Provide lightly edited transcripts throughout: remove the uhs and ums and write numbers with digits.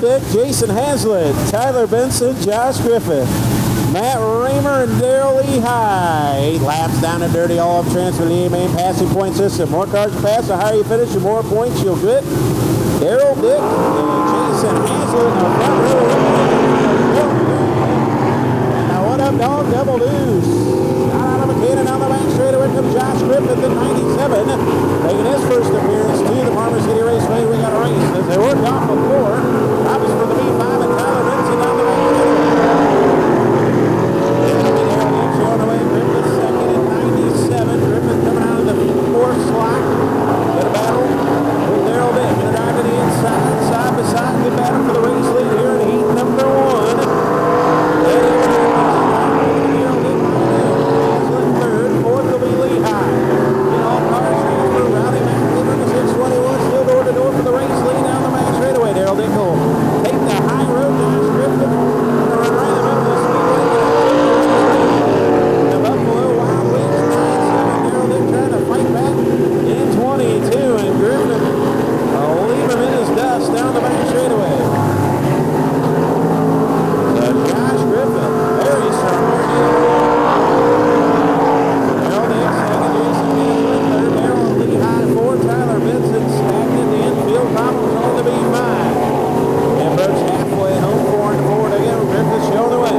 Dick, Jason Hazlitt, Tyler Benson, Josh Griffith, Matt Raymer, and Daryl Lehigh. 8 laps down a dirty all-up transfer to the main passing point system. More cars you pass, the higher you finish, the more points you'll get. Daryl Dick and Jason Hazlitt in the front row. And now what up, dog? Double Deuce. Out of McKinnon on the back straightaway comes Josh Griffith at 97. Making his first appearance to the Farmer City Raceway. We got a race as they worked off the floor. Robbins for the B5 and Tyler Benson down the back straightaway. Showing away Griffith second at 97. Griffith coming out of the fourth slot. Get a battle with Daryl Dick. Gonna drive to the inside, side by side. Good battle for the race lead here in heat number 1. Third, fourth will be Lehigh. In all cars transfer, Rowdy McAvoy in the 621, still door to door for the race lead down the main straightaway. Daryl Dick will take the high road. Josh Griffith gonna run right in the middle of the speedway. The Buffalo Wild Wings 9-7. Daryl Dick trying to fight back in 22, and Griffith will leave him in his dust down the main straightaway. So Josh Griffith, very strong. Tyler Benson stagnant in field problems on the B5. And Brooks halfway home, 4-4 to go. Griffith showed away.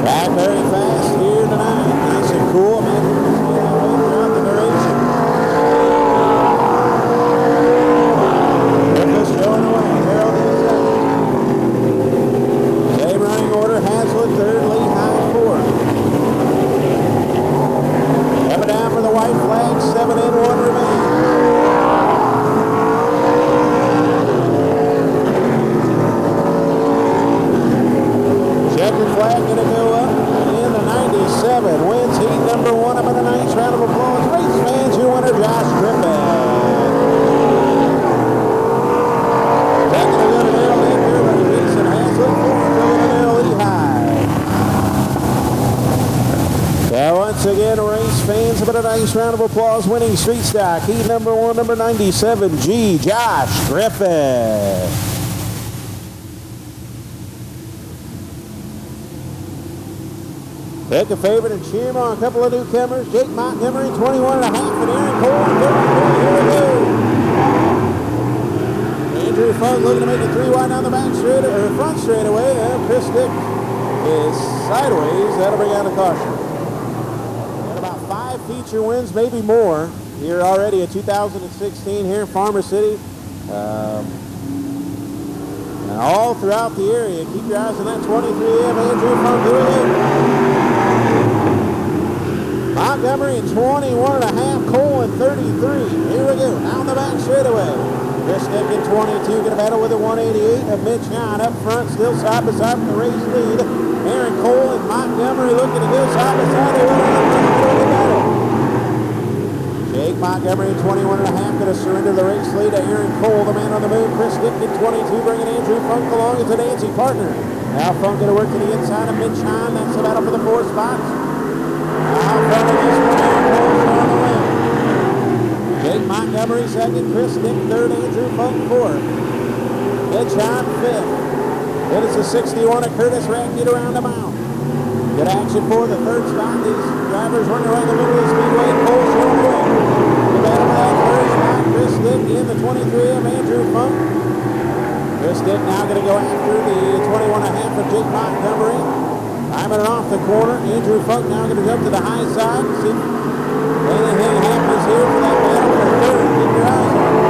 Back very fast here tonight. Nice and cool, man. Throughout the duration. Griffith showing away. Order, Hazlitt third, Lehigh fourth. Coming down for the white flag, 7 in, 1 remains. Checkered flag gonna go up in the 97. Wins heat number 1 up in the 9th. Round of applause. Race fans, your winner, Josh Griffith. Second to go to Daryl Dick, Jason Hazlitt, fourth. Now once again, race fans, about a nice round of applause. Winning street stock, heat number 1, number 97, G. Josh Griffith. Pick a favorite and cheer him on. A couple of newcomers, Jake Montgomery, 21.5, and Aaron Cole, 34. Here we go. Andrew Funk looking to make it 3 wide down the back straight, or front straightaway. Chris Dick is sideways. That'll bring out a caution. Feature wins, maybe more, here already in 2016 here in Farmer City. And all throughout the area. Keep your eyes on that 23M Andrew Funk. Here we go. Montgomery in 21.5, Cole in 33. Here we go, down the back straightaway. Chris Dick in 22, going to battle with a 188. A Mitch Hine up front, still side by side for the race lead. Aaron Cole and Montgomery looking to go side by side. Jake Montgomery in 21.5 going to surrender the race lead to Aaron Cole, the man on the move. Chris Dick in 22 bringing Andrew Funk along as a dancing partner. Now Funk going to work to the inside of Mitch Hine. That's the battle for the 4 spots. Now front of this one, Aaron Cole's on the win. Jake Montgomery second, Chris Dick third, Andrew Funk fourth. Mitch Hine fifth. Then it's a 61 of Curtis Rackett around the mount. Good action for the third spot. These drivers running right in the middle of the speedway. Cole showing away. The battle for that third spot. Chris Dick in the 23 of Andrew Funk. Chris Dick now going to go after the 21.5 of Jake Montgomery. Timing it off the corner. Andrew Funk now going to jump to the high side. See if anything happens here for that battle for third. Keep your eyes on it.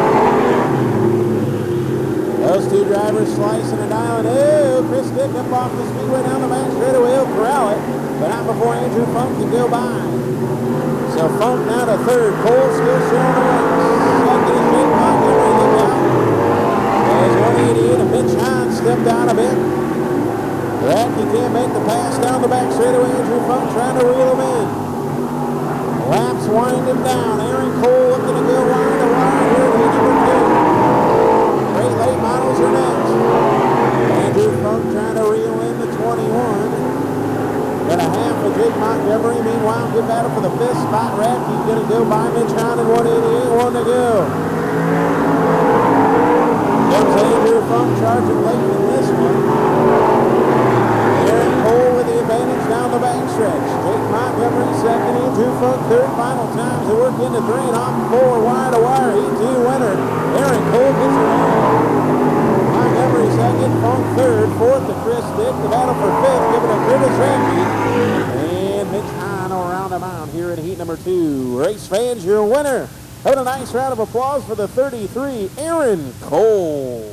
Those two drivers slicing and dialing. Oh, Chris Dick up off the speedway down the back straightaway. He'll corral it, but not before Andrew Funk can go by. So Funk now to third. Cole still showing away. Second is Jake Montgomery. Look out. There's 188. A Mitch Hine stepped out a bit. Rackett can't make the pass down the back straightaway. Andrew Funk trying to reel him in. Laps winding down. Aaron Cole looking to go wide to wide here to number 2. Great late models are next. Andrew Funk trying to reel in the 21. Jake Montgomery. Meanwhile, good battle for the 5th spot. Radke's going to go by Mitch Hahn in 188. 1 to go. Comes Andrew Funk charging late in this one. Aaron Cole with the advantage down the backstretch. Jake Montgomery second, Andrew Funk third. Final times to work into 3 and off 4 wire to wire. E2 winner. Aaron Cole gets it on. Montgomery second, Funk third, 4th to Chris Dick. The battle for 5th, give it to Curtis Radke. And Mitch Hahn around the mound here in heat number 2. Race fans, your winner. Have a nice round of applause for the 33, Aaron Cole.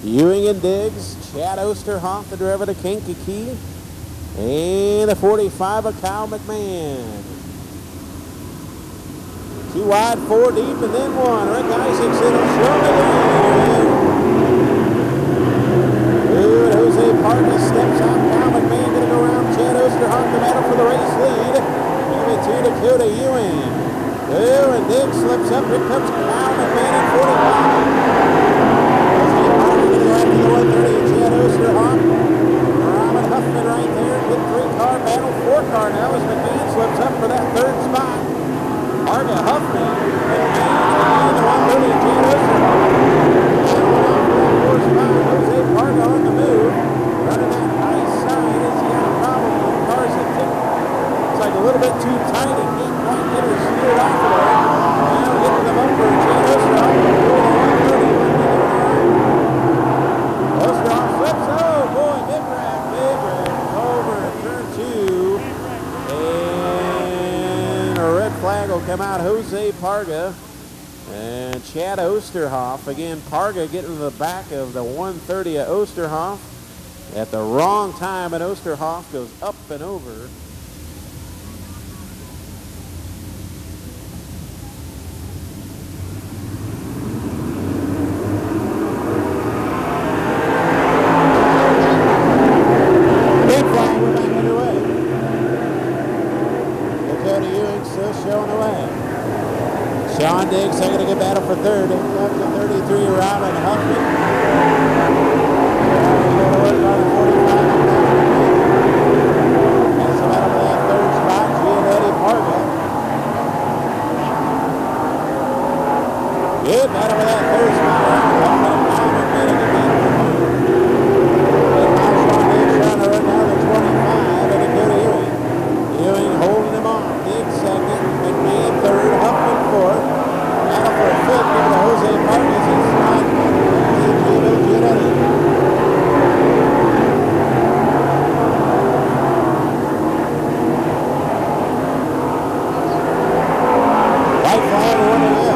Ewing and Diggs, Chad Osterhoff, the driver to Kankakee, and the 45 of Kyle McMahon. 2 wide, 4 deep, and then 1. Rick Isaacson will show the way. And Jose Parga steps out. Kyle McMahon going to go around Chad Osterhoff, the battle for the race lead. Give it to Dakota Ewing. And Diggs slips up. Here comes Kyle McMahon at 45. 130, Chad Osterhoff. Robin Huffman right there. Good 3-car battle, 4-car now as McMahon slips up for that 3rd spot. Parga, Huffman, and the 130, Chad Osterhoff. Jose Parga on the move. Running that high side as he got a problem with the cars that tick. It's like a little bit too tight. He can't quite get her steered off of there. Now getting the bumper, Chad Osterhoff. Osterhoff flips. Oh boy, big wreck over turn 2. And a red flag will come out. Jose Parga and Chad Osterhoff. Again, Parga getting to the back of the 130 of Osterhoff at the wrong time, and Osterhoff goes up and over. Sean Diggs second to get battle for 3rd. In comes the 33, Robin Huffman. That's the battle for that 3rd spot, Giannetti Parga. Good battle for that 3rd spot. Huffman and Kyle McMahon to get battle for 3rd. And now Sean Diggs trying to run down the 25 and to go to Ewing. Ewing holding him off. Diggs second, McMahon 3rd, Huffman 4th. Battle for 5th, give it to Jose Parga as he's sliding on Gino Giannetti. White flag, 1 to go.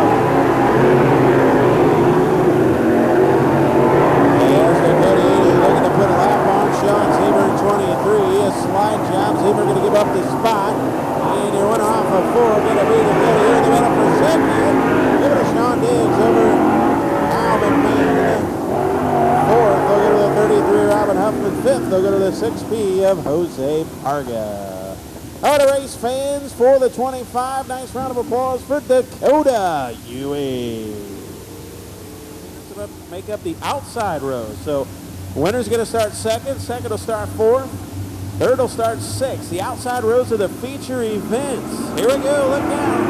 There's Dakota Ewing looking to put a lap on Sean Zieber in 23. A slide job. Zieber going to give up the spot. And your winner off of 4 going to be Dakota Ewing. The battle for 2nd. Give it to Sean Diggs over Kyle McMahon. 4th, they'll go to the 33, Robin Huffman. 5th, they'll go to the 6P of Jose Parga. All right, race fans, for the 25, nice round of applause for Dakota Ewing. Make up the outside row. So winner's going to start 2nd, 2nd will start 4th, 3rd will start 6th. The outside rows are the feature events. Here we go, look down.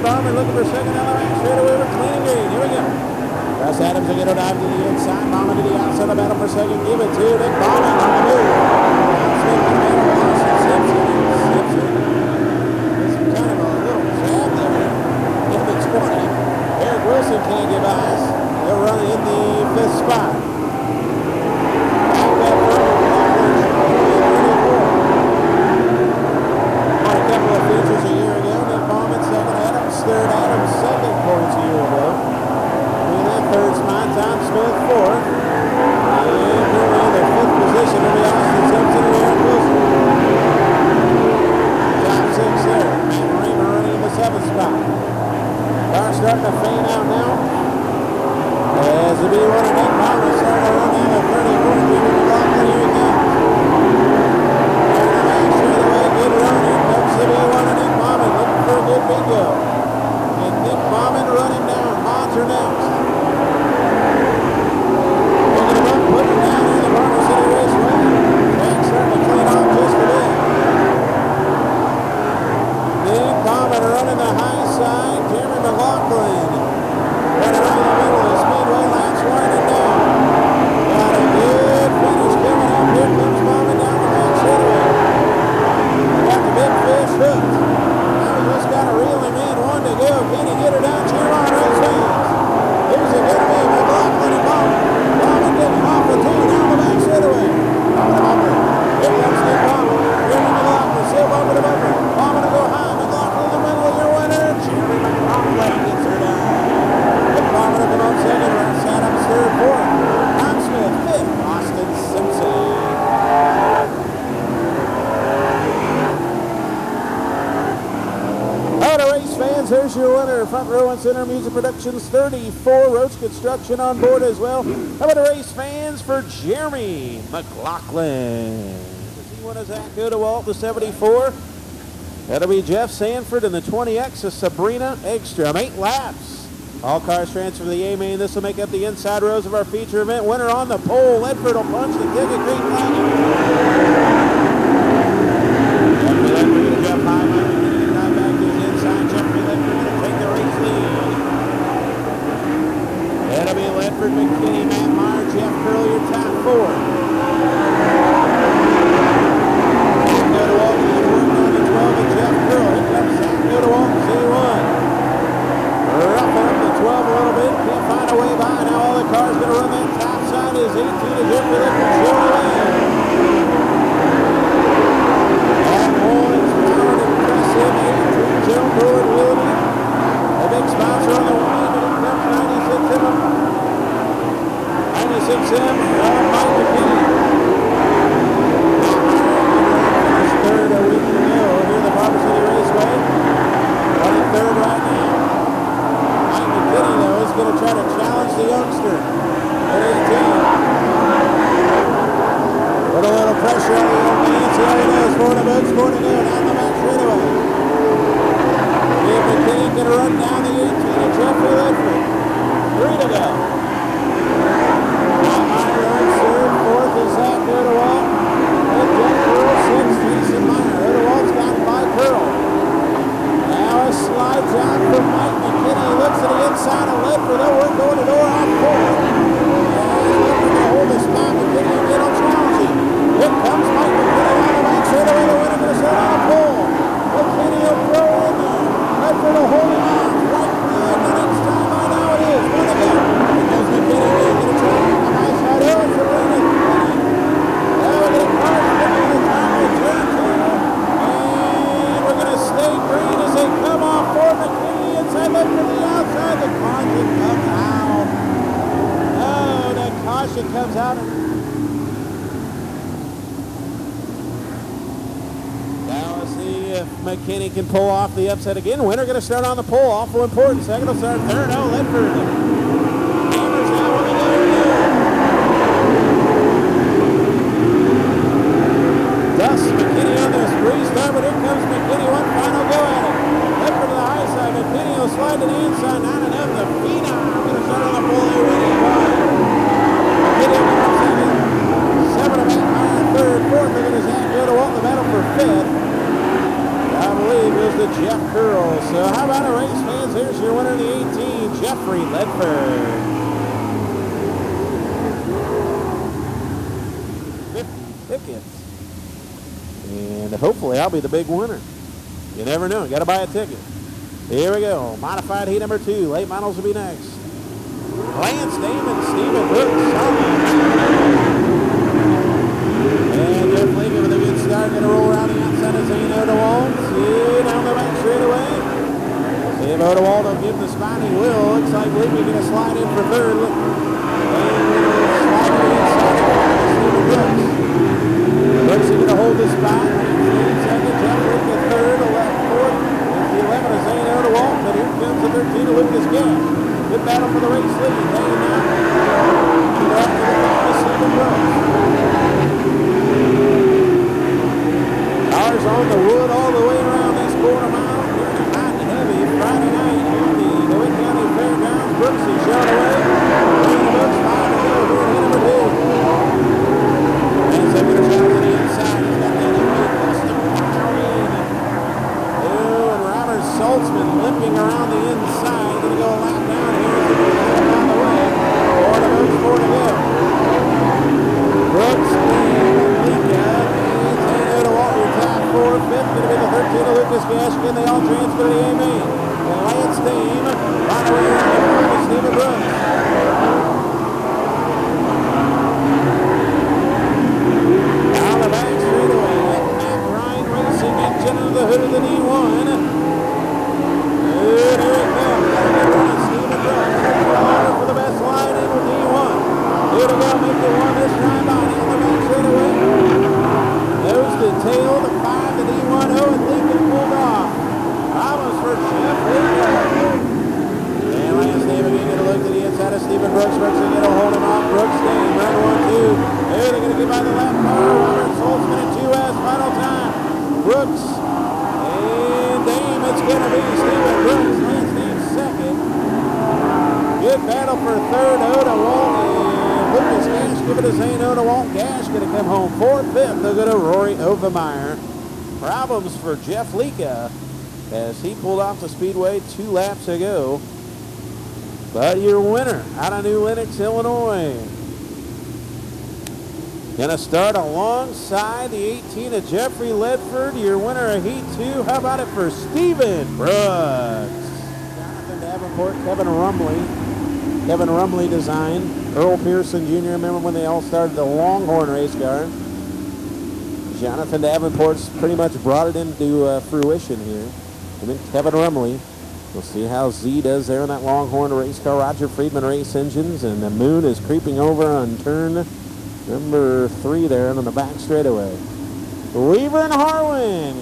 Bauman looking for 2nd on the right, straight away with clean and green. Here we go. Russ Adams will get a dive to the inside. Bauman to the outside of the battle for 2nd. Give it to Nick Bauman on the move. Smith on the battle for Austin Simpson. This is kind of a little jab there in the 20. Eric Wilson can't give eyes. They'll run in the 5th spot. Features a year ago. Nick Bauman, 2nd. Adams, 3rd. Adams, 2nd points a year ago. In that 3rd spot, Tom Smith, 4th. And currently in the 5th position will be Austin Simpson and Eric Wilson. Top 6 there. Matt Raymer running in the 7th spot. Car starting to fade out now. As the B1 and Nick Bauman starting to run down the 34th. Jimmy McLaughlin, here he comes. Good run. Here comes the B1 and Nick Bauman. good bingo. And Nick Bauman run him down. Mods are next. Picking him up, putting him down in the Barber City Raceway. Track starting to clean off just a bit. Nick Bauman running the high side. Jeremy McLaughlin running over the middle of the speedway. Lance winding down. Got a good finish coming up. Here comes Bauman down the back straightaway. Got the big fish hooked. Now we just got to reel him in. One to go. Can he get her down? Cheer on race fans. Here's it going to be McLaughlin and Bauman. Bauman getting off the two down the back straightaway. Bauman to bumper. Here comes Nick Bauman. Here comes McLaughlin. Still bumper to bumper. Bauman to go high. McLaughlin in the middle. Your winner. Jeremy McLaughlin gets her down. Nick Bauman to come up second. Sat up third, fourth. Tom Smith fifth. Austin Simpson. All right, race fans, here's your winner. Front Row and Center Music Productions 34. Roach Construction on board as well. How about the race fans for Jeremy McLaughlin? Does he win a Zach Godewalt, the 74? That'll be Jeff Sanford in the 20X of Sabrina Ekstrom. 8 laps. All cars transfer to the A-main. This will make up the inside rows of our feature event. Winner on the pole. Ledford will punch the ticket. Green flag. Jeffrey Ledford going to jump high. Mike McKinney to drive back to his inside. Jeffrey Ledford going to take the race lead. That'll be Ledford, McKinney, Matt Meyer, Jeff Curl, your top 4. Godewalt is working on the 12 and Jeff Curl. Here comes Zach Godewalt, Z1. Roughing up the 12 a little bit. Can't find a way by. Now all the cars going to run that top side is 18 is Jeffrey Ledford, Joey Land. That hole is powered and impressive. 18 Joe Brewer Willoughby. A big sponsor on the way, but here comes 96M. 96M, Mike McKinney. Third a week to go here at the Barber City Raceway. Running third right now. Mike McKinney, though, is going to try to challenge the youngster at 18. Put a little pressure on the young man. See how he does. 4 to books, 4 to go. Down the back straightaway. If McKinney can run down the 18 of Jeffrey Ledford. 3 to go. Matt Meyer runs third. 4th is Zach Godewalt. And Jeff Curl, 6th, Jason Meyer. Godewalt's got by Curl. Now a slide down from Mike McKinney. He looks at the inside of Ledford. They'll work door to door on 4. And looking to hold the spot. McKinney will get on challenging. Here comes Mike McKinney on the back straightaway. The winner going to start on the pole. McKinney will throw in there. Ledford will hold him on. Right good. The next time I know it is. 1 to go. Here goes McKinney. He's going to try on the high side. Oh, it's a win. Now we're going to cars coming in the time of turn 2. And we're going to stay green as they come off for McKinney. Inside Ledford to the outside. The caution comes out. Oh, the caution comes out. If McKinney can pull off the upset again. Winner going to start on the pole. Awful important. Second will start third. Oh, Ledford. Hammers now on the Dust McKinney on this restart, but here comes McKinney. One final go at it. Ledford to the high side. McKinney will slide to the inside. Not enough. The Phenom going to start on the pole. They're ready to run. McKinney on second. 7 of 8 Meyer third. 4th. They're going to Zach Godewalt in the battle for 5th. I believe is the Jeff Curl. So how about a race, fans? Here's your winner in the 18, Jeffrey Ledford. 50 tickets. And hopefully I'll be the big winner. You never know. You got to buy a ticket. Here we go. Modified heat number 2. Late models will be next. Lance Damon, Stephen Brooks. And Jeff Levy with a good start. Going to roll around the outside of Zane Odewald. See down the back straightaway. See if Odewald will give the spot. He will. Looks like Levy going to slide in for third. And slide to the inside of Stephen Brooks. Brooks is going to hold the spot. Second, Jeff Levy to third. 4th. The 11 is Zane Odewald. But here comes the 13 of Lucas Gass. Good battle for the race lead. Hanging out. Back to the top of Stephen Brooks. Cars on the wood all the way around this quarter mile. Here in a high good battle for third. Oda Walt and Lucas Gash give it to Zane Oda Walt. Gash going to come home fourth. Fifth, they'll go to Rory Overmeyer. Problems for Jeff Lika as he pulled off the speedway 2 laps ago. But your winner out of New Lenox, Illinois. Going to start alongside the 18 of Jeffrey Ledford. Your winner of Heat 2. How about it for Stephen Brooks? Jonathan Davenport, Kevin Rumley design. Earl Pearson Jr., remember when they all started the Longhorn race car? Jonathan Davenport's pretty much brought it into fruition here. And then Kevin Rumley. We'll see how Z does there in that Longhorn race car. Roger Friedman race engines, and the moon is creeping over on turn number 3 there and on the back straightaway. Weaver and Harlan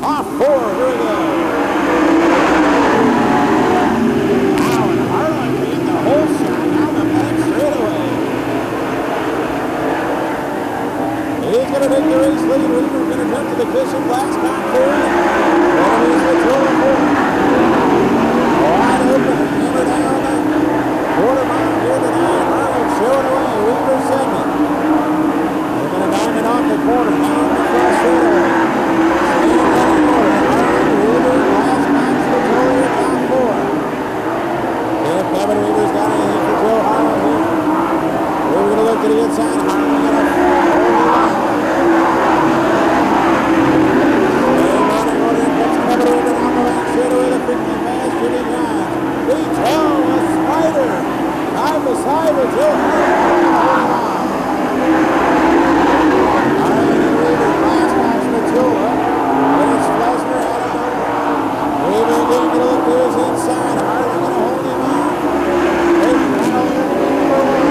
off 4. Here we go. Wow, and Harlan getting the whole shot down the back straightaway. He's going to take the race lead. Weaver's going to jump to the cushion. Glasscock 4. And he's the 4. Wide open, hammer down the quarter mile here tonight. Harlan showing away. Weaver second. They're going to diamond off the corner, down the front straightaway. Staying running order. Harlan, Weaver, Glasscock, Spatolia, top 4. If Kevin Weaver's got anything for Joe Harlan here. We're going to look to the inside. Harlan going to hold the line. Staying running order. Comes Kevin Weaver down the back straightaway. The 50 fast, Jimmy Johns. Beach hell, a spider. Side by side with Joe Harlan. Weaver getting to look to his inside. Harlan going to hold him on. Harlan showing away.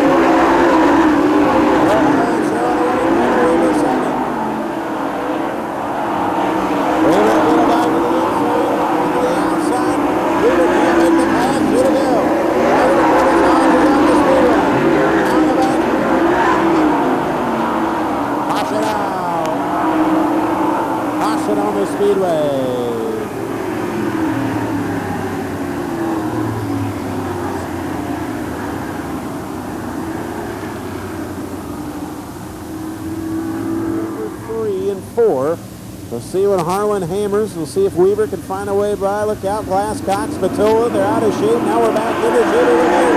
Weaver second. Weaver going to dive to the inside. To the outside. Weaver can't make the pass. Here to go. On the back. Caution out. Caution on the speedway. We'll see when Harlan hammers. We'll see if Weaver can find a way by. Look out, Glasscock, Spatola. They're out of shape. Now we're back into shape again.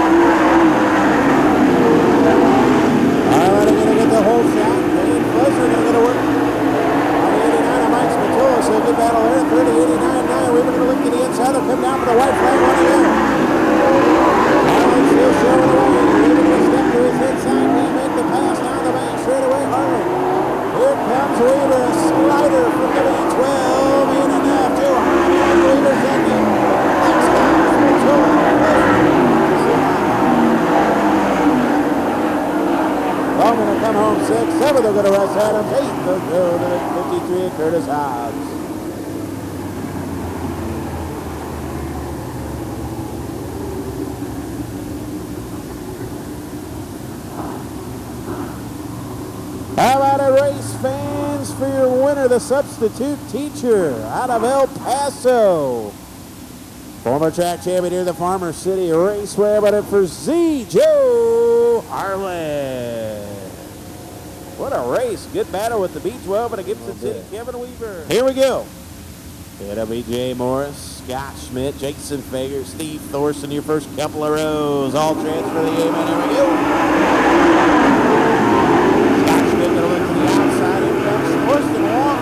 Harlan going to get the whole shot. Dane Fletcher going to get a work on the 89 of Mike Spatola. So a good battle there. 30-89-9. Weaver going to look to the inside. They'll come down for the white flag on the end. Harlan still showing away. Weaver going to step to his inside. Can't make the pass down the back straight away. Harlan. Here comes Weaver, a slider from the B12, ain't enough. Joe Harlan, Weaver second. Bowman will come home 6. 7, they'll go to Russ Adams. 8, they'll go to the 53 of Curtis Hobbs. How about a race, fans, for your winner, the substitute teacher out of El Paso. Former track champion here at the Farmer City Raceway. How about it for Z. Joe Harlan. What a race. Good battle with the B12 and a Gibson City Kevin Weaver. Here we go. It'll be Jay Morris, Scott Schmidt, Jason Fager, Steve Thorson, your first couple of rows. All transfer the game, and here we go.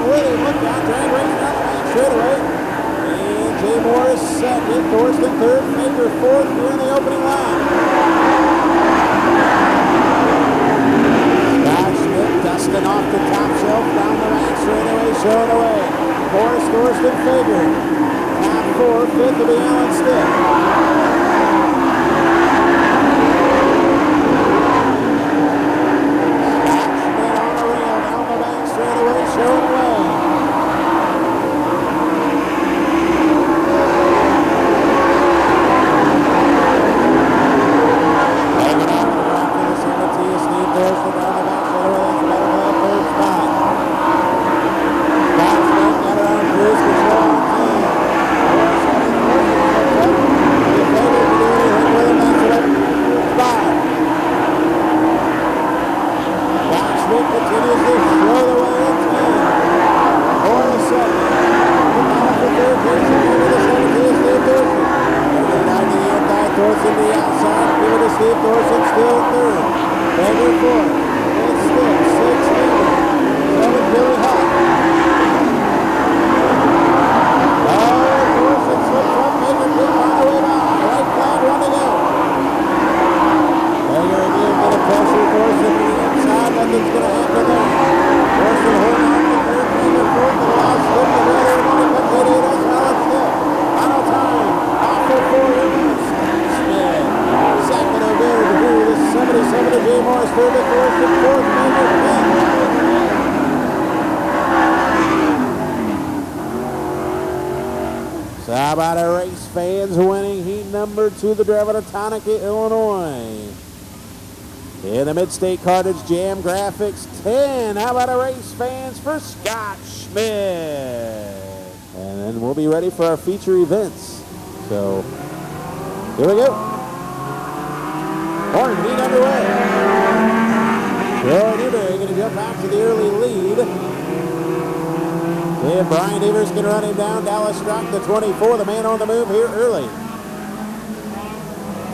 Look out, drag race down the back straightaway. And Jay Morris second, Thorsten third, Fager fourth here in the opening line. Scott Schmidt dusting off the top shelf down the back straightaway, showing away. Morris, Thorsten, Fager. Top 4, fifth will be Alan Stitt. the outside. Give it to Steve Thorson, still third. Beggar fourth. It's Stick, 6 Beaver. 7 Billy Hawk. Thorson slips up, Beggar Pete on the way by. Right flag, 1 to go. Beggar again to the pressure. Thorson to the inside. Nothing's going to happen there. Thorson holding on to third. Beggar fourth. The last slip to the other. Money comes 88. That's Alan Stick. Final time. Awful for your minutes. Smith. Second of good to do. This is 77 to J. Morris. Third to Thorson. Fourth. Beggar fifth. So how about our race fans winning heat number 2, the driver to Tonopah, Illinois. In the Mid-State Cartage Jam Graphics 10. How about our race fans for Scott Schmidt? And then we'll be ready for our feature events. So here we go. Horn heat underway. Troy Newberry going to jump out to the early lead. And Brian Evers can run him down. Dallas Strock, the 24, the man on the move here early.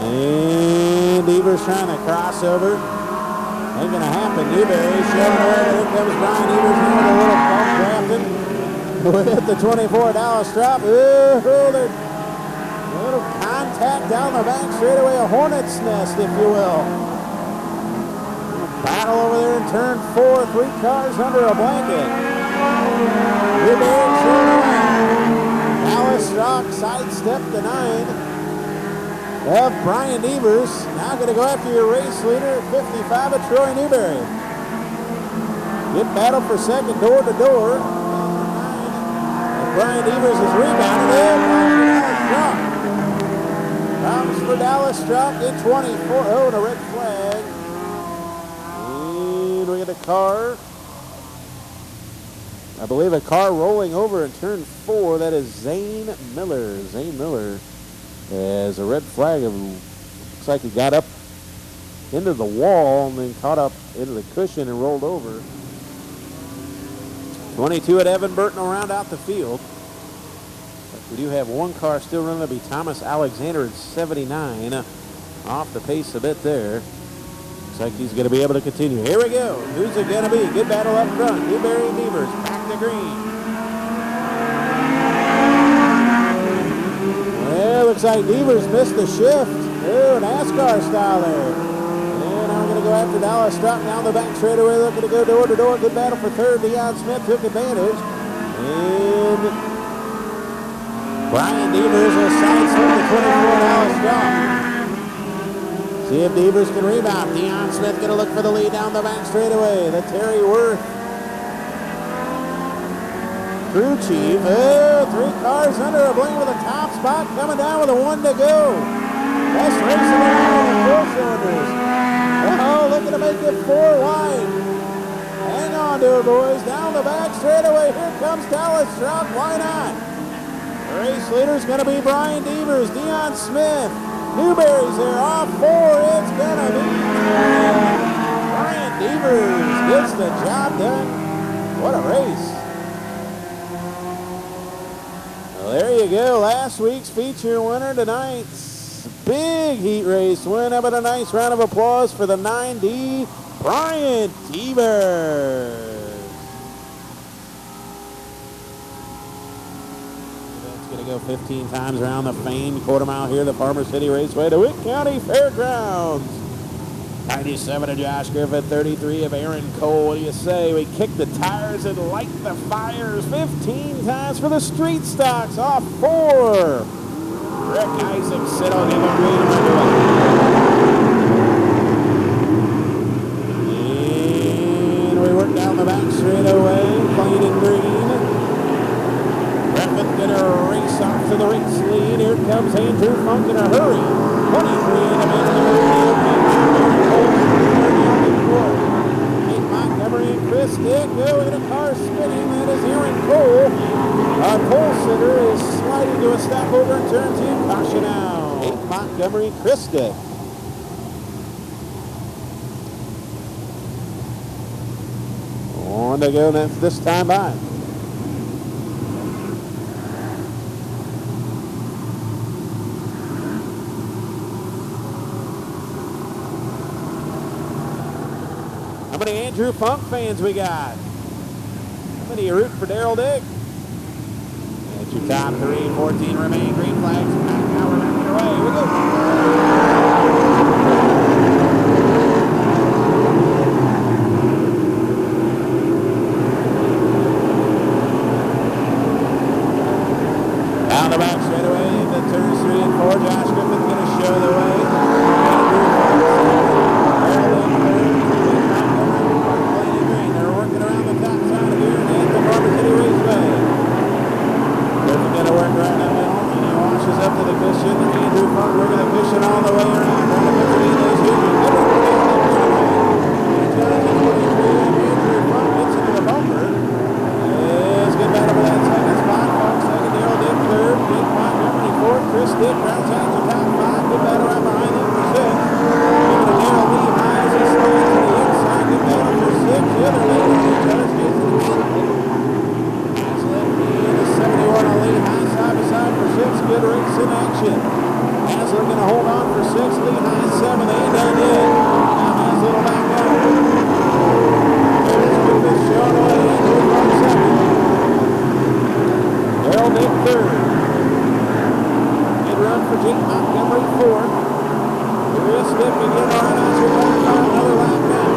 And Evers trying to cross over. Ain't going to happen. Newberry shoving away. Here comes Brian Evers now with a little bump drafting with the 24, Dallas Strock. Ooh, there's a little contact down the back straightaway, a hornet's nest, if you will. Battle over there in turn 4, 3 cars under a blanket. Newberry shooting away. Dallas Strock sidestepped the 9 of Brian Evers. Now going to go after your race leader at 55 of Troy Newberry. Good battle for second, door to door. And Brian Evers is rebounded. Comes for Dallas Strock in 24. Oh, and a red flag. And we get a car. I believe a car rolling over in turn 4. That is Zane Miller. Zane Miller has a red flag. Looks like he got up into the wall and then caught up into the cushion and rolled over. 22 at Evan Burton will round out the field. But we do have one car still running. That'll be Thomas Alexander at 79. Off the pace a bit there. Looks like he's going to be able to continue. Here we go. Who's it going to be? Good battle up front. Newberry and Evers back to green. Well, looks like Evers missed the shift. Ooh, NASCAR style there. And now we're going to go after Dallas Strock down the back straightaway, looking to go door to door. Good battle for third. Deion Smith took advantage. And Brian Evers will sidestep the 24 Dallas Strock. See if Evers can rebound. Deion Smith going to look for the lead down the back straightaway. The Terry Worth crew chief. Oh, 3 cars under a bling with a top spot, coming down with a 1 to go. Best racing around with the 4 cylinders. Oh, looking to make it 4 wide. Hang on to it, boys. Down the back straightaway. Here comes Dallas Strock. Why not? The race leader's going to be Brian Evers. Deion Smith. Newberry's there. Off 4. It's going to be Brian Evers gets the job done. What a race. There you go, last week's feature winner, tonight's big heat race win. How about a nice round of applause for the 9D, Brian Evers. That's going to go 15 times around the famed quarter mile here, the Farmer City Raceway, the Wick County Fairgrounds. 97 of Josh Griffith, 33 of Aaron Cole. What do you say? We kick the tires and light the fires. 15 times for the street stocks. Off 4. Rick Isaacson will give a green and we work down the back straightaway. Plain and green. Griffith gonna race off to the race lead. Here comes Andrew Funk in a hurry. 23 in the Kate Montgomery and Chris Dick go in a car spinning. That is Aaron Cole. Our pole sitter is sliding to a stop over in turn 2. Caution out. Kate Montgomery and Chris Dick. On to go this time by. many Andrew Funk fans we got? How many are rooting for Daryl Dick? That's your top 3. 14 remain. Green flags. Now we're moving away. Here we go. Down the back straightaway into turns 3 and 4. Josh Griffith's going to show the way. They're working around the top side of here at the Barber City Raceway. Griffith going to work right down the middle, and he washes up to the cushion. Andrew Funk working the cushion all the way around. Trying to put the lead those here. Andrew Funk gets into the bumper. It's good battle for that second spot. Second, Daryl Dick third. Jake Montgomery fourth. Chris Dick rounds out the top 5. Good battle right behind him for 6. Giving to Daryl Lehigh as he slides to the inside. Good battle for 6. The other lead on each other. Stays in the middle. That's left the 71 on Lehigh. Side by side for 6. Good race in action. Hasler going to hold on for 6. Lehigh 7. They ain't done yet. Now Hasler will back up. Griffith showing away. Andrew Funk second. Daryl Dick third. Good run for Jake Montgomery fourth. Chris Dick again on another lap now.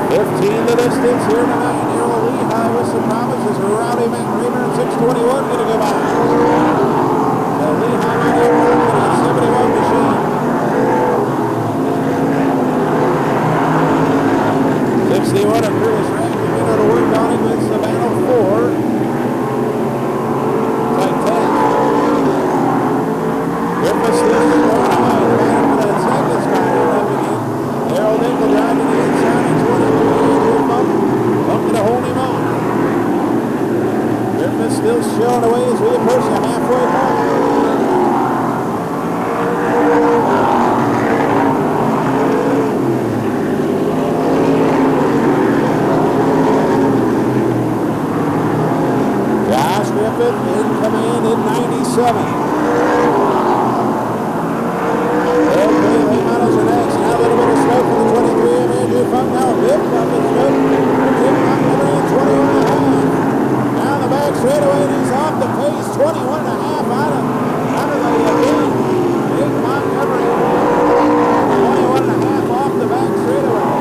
15 the distance here tonight. Daryl Lehigh with some promises. Rowdy McRaven at 621 going to go by. So Lehigh might have a 71 machine. 61 of Curtis Rack. They're going to work on him. It's the battle for tight 10. Griffith still going away. The battle for that second spot here up again. Daryl Dick will drive to the inside. He's winning the Andrew Funk. Funk to hold him on. Griffith still showing away as we approach the halfway mark. Josh Griffith in command in 97. Okay, late models are next. Now a little bit of smoke for the 23 of Andrew Funk. Now a big bump of smoke for Jake Montgomery in 21.5. Now the back straightaway, and he's off the pace. 21.5 out of the event. Jake Montgomery, 21.5 off the back straightaway.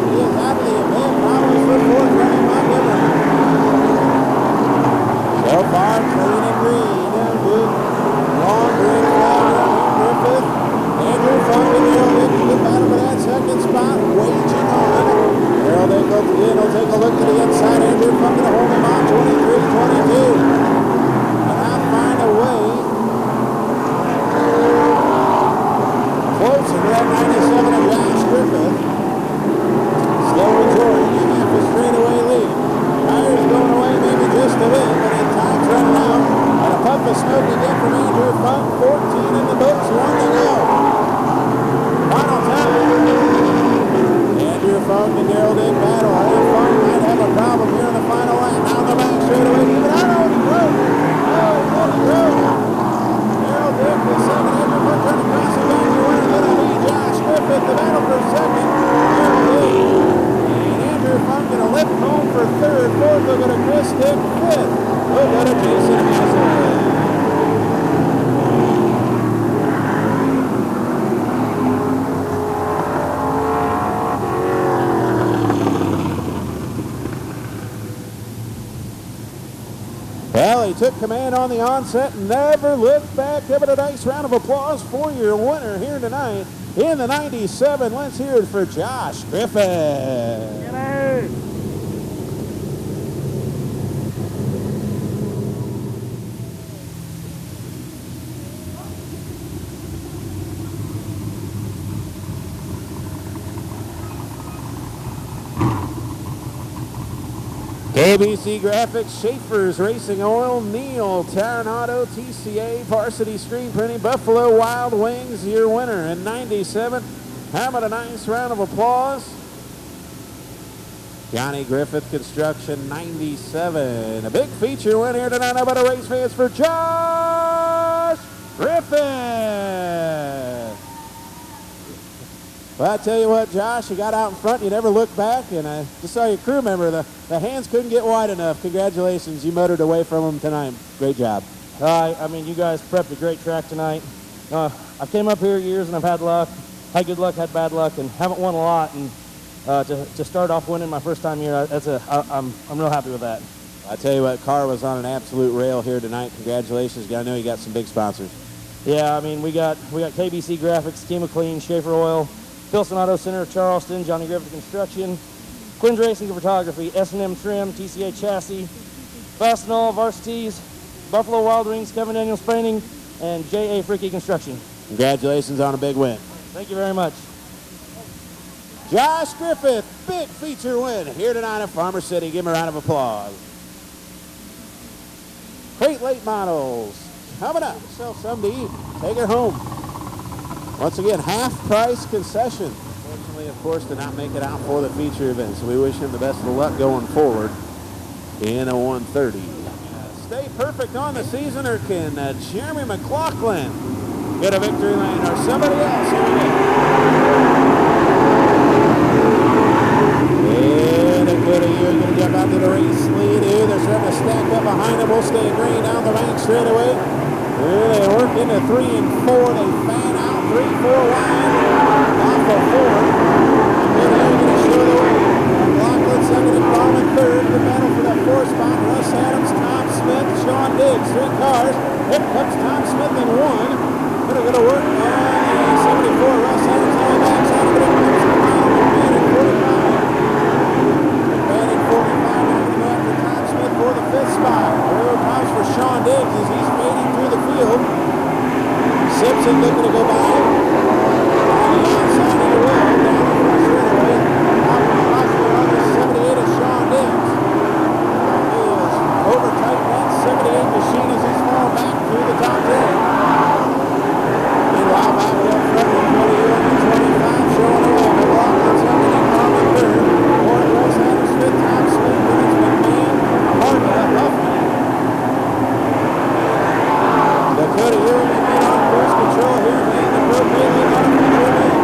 He is out of the event. Problems for fourth running Montgomery. So far, clean and green. Good long green flag around Griffith. Andrew Funk and Daryl Dick in the battle for that second spot. Waging on. Daryl Dick will take a look to the inside. Andrew Funk going to hold him on. 23-22. And I'll find a way. Closer to that 97 of Josh Griffith. Still enjoying a half a straightaway lead. Tires going away maybe just a bit, but in time's running out. And a puff of smoke again from Andrew Funk. 14 in the books, 1 to go. Final time. Andrew Funk and Daryl Dick battle. Andrew Funk might have a problem here in the final lap. Now the back straightaway. Keep it out on the road. Oh, on the road. Daryl Dick is second. Andrew Funk trying to cross the back to win. Then it'll be Josh Griffith. The battle for second. Daryl Dick. And Andrew Funk going to lift home for third. Fourth will go to Chris Dick. Fifth will go to Jason Hasler. Well, he took command on the onset and never looked back. Give it a nice round of applause for your winner here tonight in the 97. Let's hear it for Josh Griffith. ABC Graphics, Schaefer's Racing Oil, Neal, Taranado, TCA, Varsity Screen Printing, Buffalo Wild Wings, your winner in 97. How about a nice round of applause? Johnny Griffith Construction, 97. A big feature win here tonight. How about a race fans for Josh Griffith. Well, I tell you what, Josh, you got out in front, you never looked back, and I just saw your crew member. The hands couldn't get wide enough. Congratulations, you motored away from them tonight. Great job. I mean, you guys prepped a great track tonight. I came up here years and I've had luck, had good luck, had bad luck, and haven't won a lot. And to start off winning my first time here, I'm real happy with that. I tell you what, car was on an absolute rail here tonight. Congratulations. I know you got some big sponsors. Yeah, I mean, we got KBC Graphics, Key McLean, Schaefer Oil, Pilsen Auto Center, Charleston, Johnny Griffith Construction, Quinn's Racing and Photography, S&M Trim, TCA Chassis, Fastenal, Varsities, Buffalo Wild Wings, Kevin Daniels Painting, and J.A. Fricky Construction. Congratulations on a big win. Thank you very much. Josh Griffith, big feature win here tonight at Farmer City. Give him a round of applause. Crate Late Models coming up. Sell some to eat. Take her home. Once again, half price concession. Fortunately, of course, did not make it out for the feature event. So we wish him the best of luck going forward in a 130. Stay perfect on the season, or can Jeremy McLaughlin get a victory lane, or somebody else? Here we go. And Dakota, you're going to jump out to the race lead here. They're starting to stack up behind them. We'll stay green down the bank straight away. Here they work into 3 and 4. They fan out 3, 4 wide. Off of 4. Dakota, you're going to show the way. McLaughlin second and Bowman third. The battle for that 4 spot. Russ Adams, Tom Smith, Sean Diggs. 3 cars. Here comes Tom Smith in 1. They're going to work on 74. Russ Adams on the backside. But it comes to Tom McMahon at 45. McMahon at 45. Now going to go after Tom Smith for the 5th spot. Here comes for Sean Diggs as he's fading through the field. Simpson looking to go by. On the outside of the wheel. Down the front straightaway. Out of the boxer on the 78 is Sean Diggs. He is over tight that 78 machine as he's falling back through the top 10. Meanwhile, back up front with 21 and 25 showing away. McLaughlin second and Carmen third. Ford Russ Adams fifth, Tom Smith, and it's McMahon, Harga, Huffman. Dakota Ewing again on cruise control here, making the appropriately on a feature event.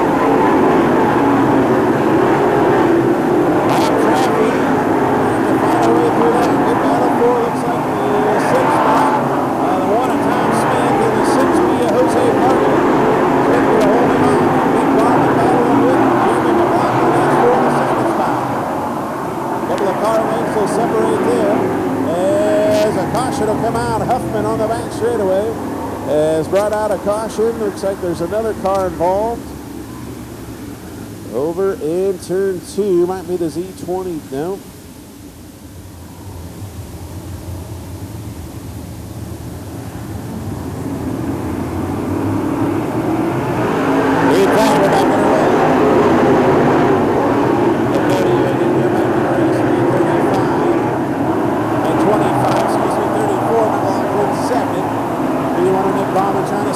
Lap traffic, trying to find a way through that. Good battle for, looks like the 6th spot. The 1 of Tom Smith and the 6th via Jose Harga. Quickly to hold him on. Big Barman battling with Jeremy McLaughlin. That's for the 2nd spot. A couple of car lengths will separate them. As a caution will come out. Huffman on the back straightaway has brought out a caution. Looks like there's another car involved. Over in turn 2. Might be the Z20. No.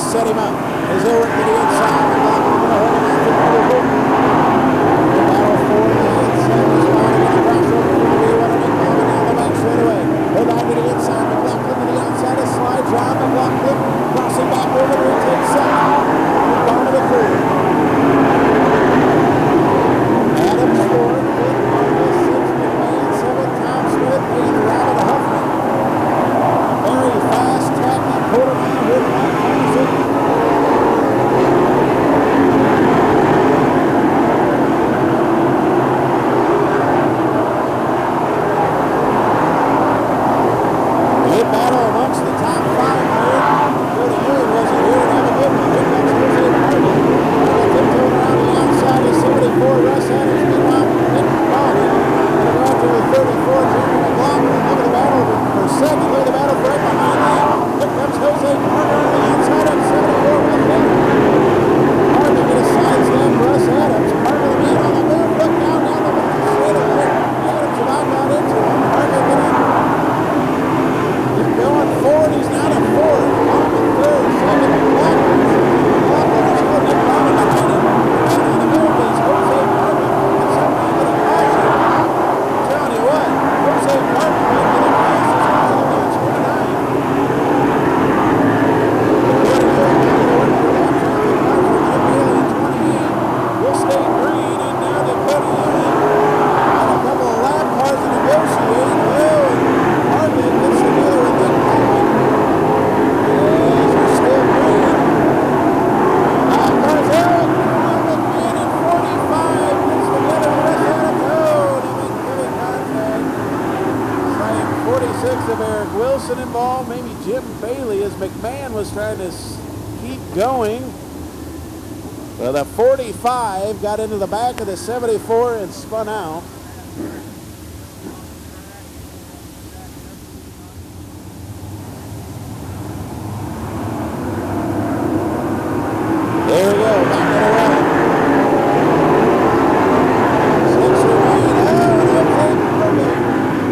Set him up. As they work to the inside, McLaughlin going to hold him out to the the battle for the inside. He's going to cross over. We want to make Bowman down the back straight away. Hold on to the inside. McLaughlin to the outside. A slide drive. McLaughlin crossing back over to the side. Bowman to third. Adams fourth. Fifth, Marcus, 6th, McMahon, 7th, Tom Smith, and Rabbit Huffman. Very fast, tacky quarterback here tonight. Good battle amongst the top 5 here. Dakota Ewing wasn't here to have a good one. 36 of Eric Wilson involved. Maybe Jim Bailey as McMahon was trying to keep going. Well, the 45 got into the back of the 74 and spun out. There we go, back to the right. Six remain.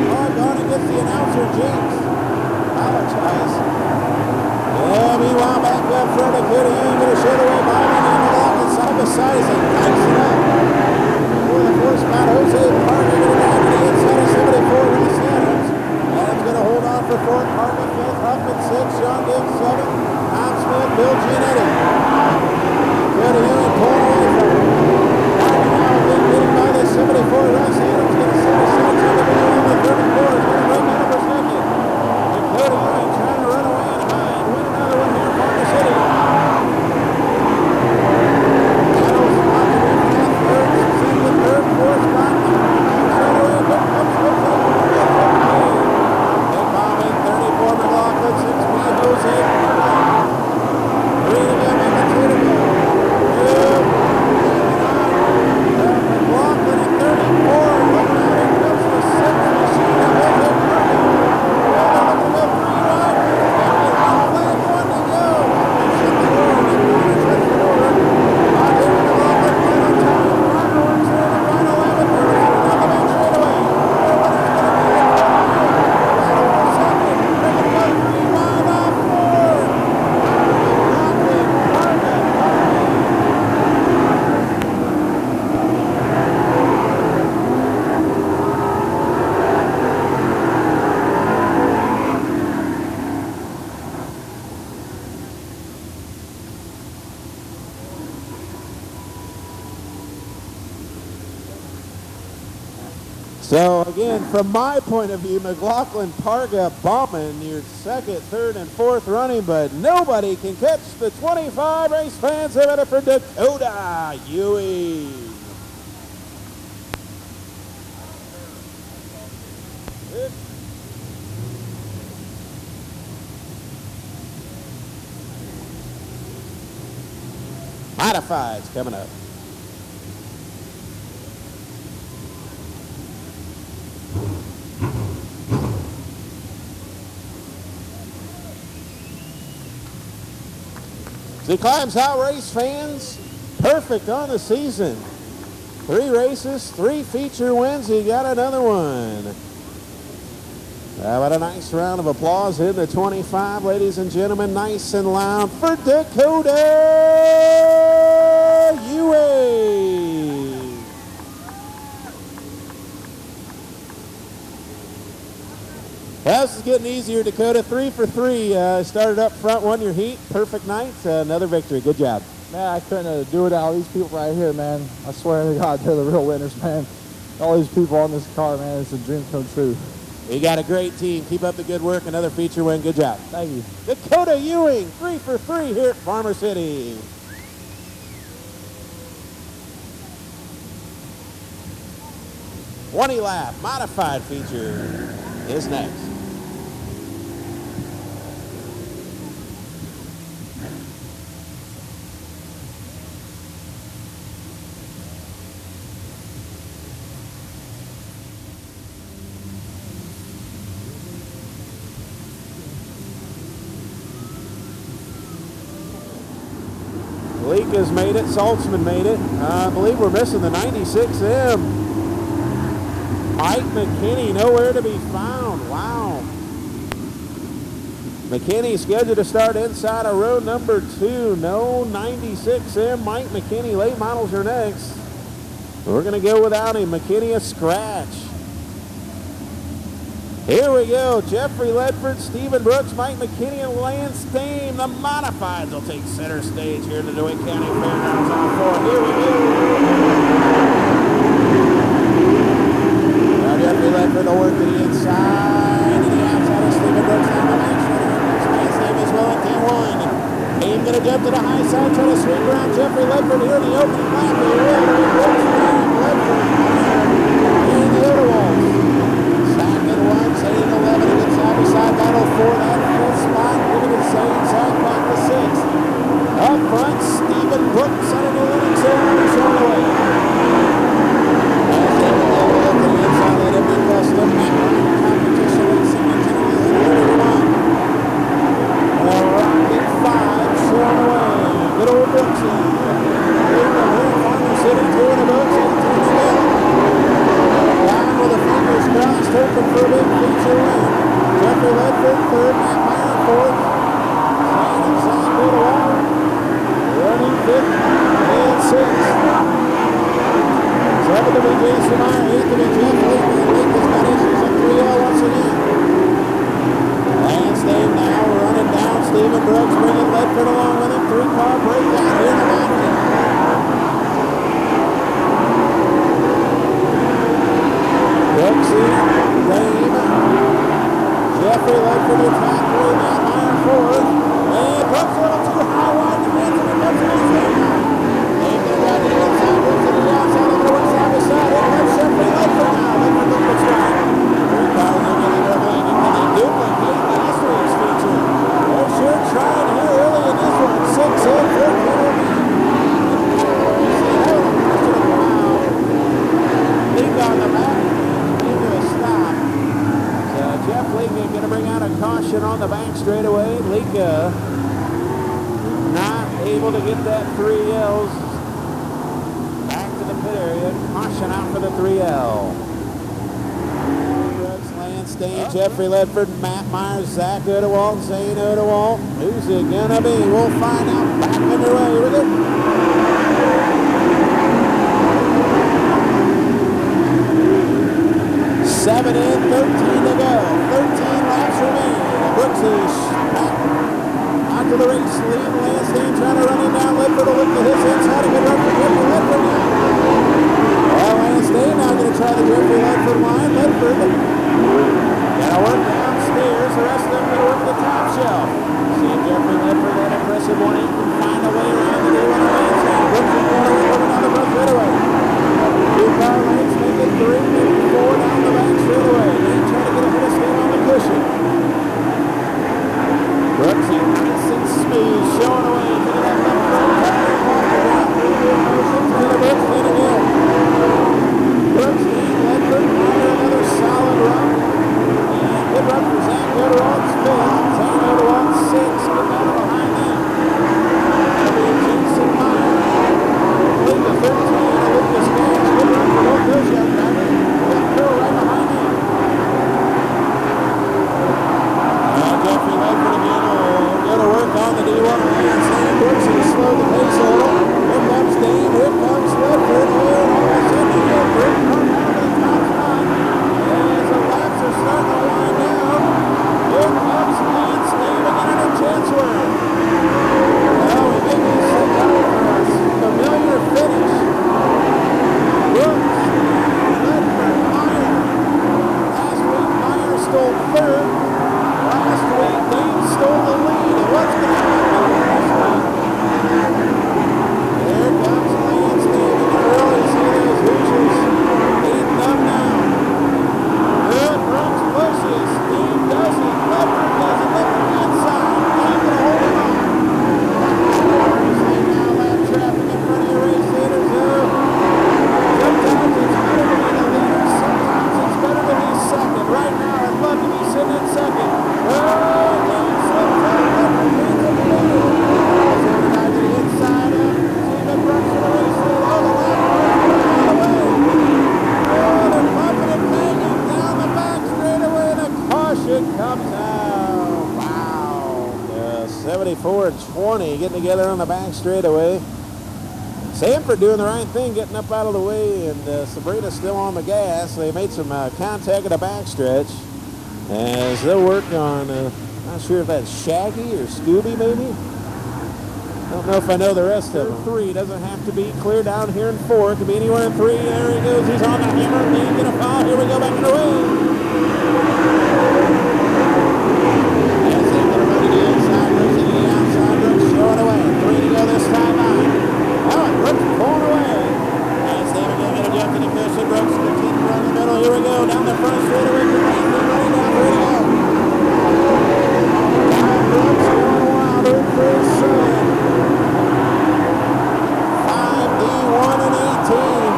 Doggone, it gets the announcer jinxed. Apologize. Yeah, meanwhile, back up front of Cody Young, going to show the way by and side by side as he kicks it up. For the fourth spot, Jose Parker going to down to the inside of 74 with the Adams. Adams going to hold on for fourth. Parker fifth. Huffman sixth. Sean Diggs seventh. Tom Smith, Bill Giannetti. Cody Young pulling away from him. Parker now again getting by the 74. Russ Adams going to set his sights on the middle of the third and fourth. Going to break out for second. And Cody Young trying to run away and hide. Win another one here in Parker City. So again, from my point of view, McLaughlin Parga bombing your second, third, and fourth running, but nobody can catch the 25. Race fans have it for Dakota Ewing. Modifieds coming up. He climbs out, race fans. Perfect on the season. 3 races, 3 feature wins. He got another one. How about a nice round of applause in the 25, ladies and gentlemen. Nice and loud for Dakota Ewing. Well, this is getting easier, Dakota. 3 for 3. Started up front, won your heat. Perfect night. Another victory. Good job. Man, I couldn't do it without these people right here, man. I swear to God, they're the real winners, man. All these people on this car, man, it's a dream come true. You got a great team. Keep up the good work. Another feature win. Good job. Thank you. Dakota Ewing, 3 for 3 here at Farmer City. One lap modified feature is next. Leaka's made it. Saltzman made it. I believe we're missing the 96M. Mike McKinney nowhere to be found. Wow. McKinney scheduled to start inside of row number 2. No 96M. Mike McKinney. Late models are next. We're going to go without him. McKinney a scratch. Here we go. Jeffrey Ledford, Stephen Brooks, Mike McKinney, and Lance Dame. The modifieds will take center stage here at the DeWitt County Fairgrounds on 4. Here we go. Now Jeffrey Ledford will work to the inside, to the outside of Stephen Brooks. Down the back shoulder. Lance Dame as well at T1. Dame going to jump to the high side, try to sweep around Jeffrey Ledford here in the opening lap. Ledford in the Odewald. Second one, 8-11 against Ledford third, Matt Meyer fourth. Zane and Zach go to Wall. Running fifth and sixth. Seventh to be Jason Meyer, eighth to be Jeff Lee. Lake has got issues at 3L once again. Lance Dave now running down. Stephen Brooks bringing Ledford along with him. 3-car breakdown here in the back. Brooksy, Dave, Jeffrey Ledford to track 3, Matt Meyer 4th. And Brooks a little too high wide to get to the Brooks and he's there now. Dave going down to the inside, Brooks to the outside, over to one side by side. Here comes Jeffrey Ledford now. Ledford looking to strike. 3 cars are getting their blanket. Can they duplicate last week's feature? They're sure trying here early in this one. 6 in, 4 Leak on the back. Jeff Leaka going to bring out a caution on the back straightaway. Leaka not able to get that 3Ls back to the pit area. Caution out for the 3L. Brooks, Lance Dane, Jeffrey Ledford, Matt Myers, Zach Odewald, Zane Odewald. Who's it going to be? We'll find out. Back underway. Here we go. 7 in, 13 to go. 13 laps remain. Brooks is back out to the race lead. Lance Dane trying to run him down. Ledford will look to his inside. A good run for Jeffrey Ledford now. Well, Lance Dane now going to try the Jeffrey Ledford line. Ledford got to work downstairs. The rest of them going to work the top shelf. Seeing Jeffrey Ledford, that impressive one. He can find a way around the day on Lance Dane. Brooks is going to work over down the front straightaway. 2-car lanes make it 3, maybe 4 down the back straightaway. Dane trying to get ahead of Steen on the cushion. Brooksy nice and smooth, showing away to the left front tire. To the Brooks in again. Brooks, Dane, Ledford, Meyer, another solid run. And good run for Zach Odewald's 5th. Zane Odewald 6th, getting out of behind them. That'll be Jason Meyer. Lead to 13. Lucas Gaines, good run for both those young drivers. That girl right behind him. And Jeffrey Ledford again will go to work on the D1 lane. Sam Brooks will slow the pace a little. Here comes Dane, here comes Ledford. And all of a sudden, Ledford comes out of the top spot. As the laps are starting to wind down. Here comes Lance Dane again under Chancellor. Now we may be set down for a familiar finish. Brooks, Ledford, Meyer. Last week, Meyer stole 3rd. Last week, Dane stole the lead. And what's going to happen this week? There comes Lance Dane. You can really see those Hoosiers eating them now. Good, Brooks pushes. Dane doesn't. Ledford doesn't. Ledford inside. Dane going to hold him on. Now lap traffic in front of your race leaders. Sometimes it's better to be the leader, sometimes it's better to be second. Right now, I'd love to be sitting in second. Oh, Dane slips out, Ledford gains up the lead. As every guy to the inside of Stephen Brooks in the race lead. Oh, the lap out of the way. Oh, they're bumping and banging down the back straightaway. The caution comes out. Wow. 74-20 getting together on the back straightaway. Sanford doing the right thing, getting up out of the way, and Sabrina still on the gas. They made some contact at the backstretch as they'll work on, not sure if that's Shaggy or Scooby maybe. Don't know if I know the rest of them. 3 doesn't have to be clear down here in 4. It could be anywhere in 3. There he goes. He's on the hammer. He's going to fall. Here we go back in the way. As they get ready to the inside, Brooks to the outside. Brooks showing away. 3 to go this time out. Brooks pulling away. Lance Dane again going to jump to the cushion. Brooks going to keep around the middle. Here we go. Down the front straightaway. Right down. Here we go. Kyle Brooks going wild. In for his son. 5D1 and 18.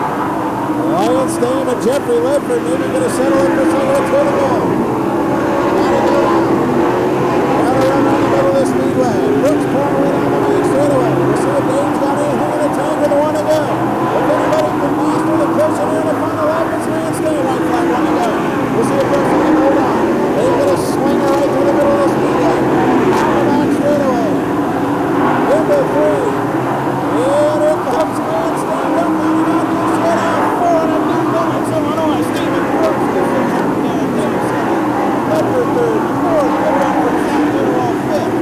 Lance Dane and Jeffrey Ledford maybe going to settle in for second and 2 to go. Got to run down the middle of the speedway. Brooks pulling away down the main straightaway. We'll see if Dane's got anything in the tank with the 1 to go. If anybody can master the cushion here in the final lap, it's Lance Dane. White flag, 1 to go. We'll see if Brooks can hold on. They're going to swing her right through the middle third, fourth, give it up for Zach Goodall, fifth.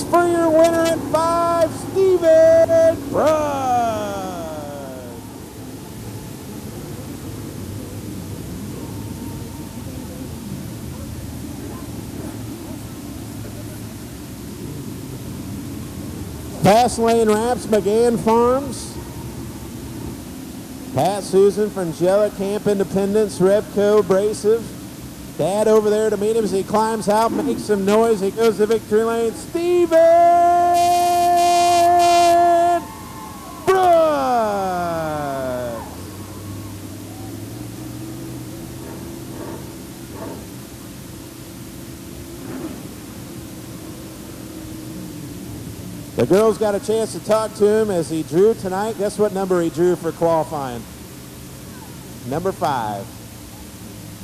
For your winner at 5, Steven Brooks. Fast Lane Wraps, McGann Farms. Pat Susan from Jella Camp Independence, Repco Abrasive. Dad over there to meet him as he climbs out, makes some noise. He goes to victory lane. Steven Brooks. The girls got a chance to talk to him as he drew tonight. Guess what number he drew for qualifying? Number 5.